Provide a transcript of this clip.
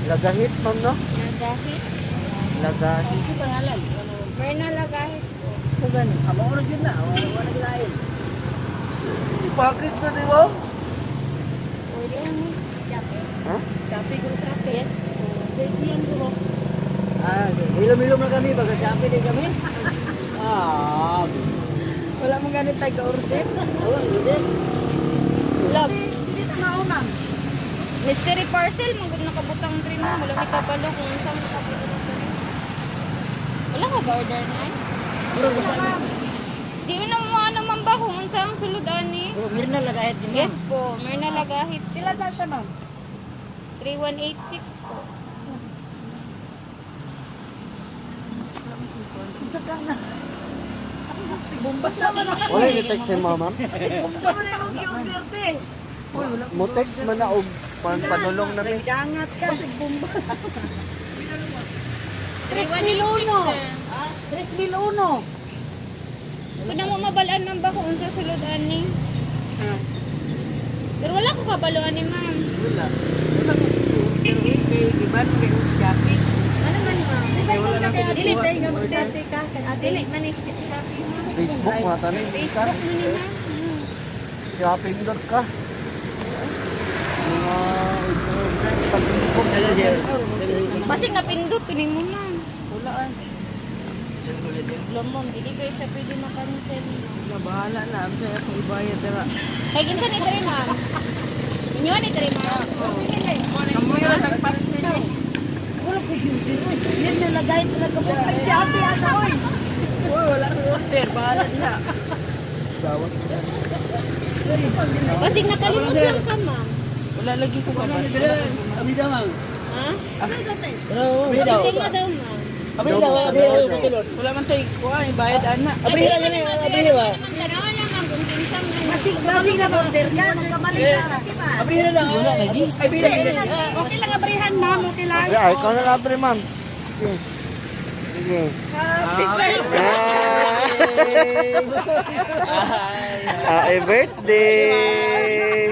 Lagahit, ma'am, no? Lagahit. Lagahit. Ano pangalan? Merna Lagahit po. Sa gani. Maurag yun na. Wala gilain. Bakit ba, di ba? Pwede ano? Shopee. Ha? Shopee ko sa Yes po. Diyan ko. Hilom-hilom na kami. Baga Shopee din kami. Wala mong ganit tayo ka-order. Wala, hindi. Love. Hindi na mauna. Mystery parcel, magod nakabutang rin mo. Wala may kabalo kung saan nakabutang rin. Wala ka ga-order na eh. Puro basta. Di mo na mo ano man ba kung saan sulod ani? Puro mirna lagahit din. Yes po, Merna Lagahit. Pila na siya, ma'am? 3186 po. Sa na. Si Bomba naman ako. Wala yung text mo, ma'am. Sama na yung i-order te. Mo text man na og panulong namin. Nagdangat ka. Si Bomba. 3186 sir. 3,001. Kung na mo mabalaan man ba kung sa sulod ani? Pero wala ko kabalo ani ma'am. Wala. Wala ko i-order kay Giban kay Shopee. Ano man ma'am? Wala na kay Dili Adilip. tayo Shopee ka. Dili man ni Shopee ma'am. Facebook mo ata ni. Facebook mo ni ma'am. Shopping ka. Mga pag-Facebook. Basig napindot kuning mo ma'am. Wala ay. Wala ma'am, dili kayo siya pwede makancel. Bahala na ang saya kung ibayad dira. Kaya ginsan ni Tari ma'am. Inyo ni Tari ma'am. Kamu yung nagpansin. Wala ko yung dito. Yan nalagay talaga po. Ay, si ate, ano, oy. Uy, wala ko order. Bahala na. Dawat. Basig nakalimot lang ka ma'am. Wala lagi ko pa. Abi daw, ma'am. Ha? Abi daw. Basig na daw ma'am. Abi daw. Wala man tayo kuha. Bayad ana. Abi lang yan. Abi ba? Tanawan lang ma'am kung kinsang nga. Masig na order ka. Nagkamali ka. Diba? Abi na lang. Wala lagi. Abi lang. Okay lang abrihan, ma'am. Okay lang. Ay, ikaw na lang, pre, ma'am. Sige. Sige. Happy birthday!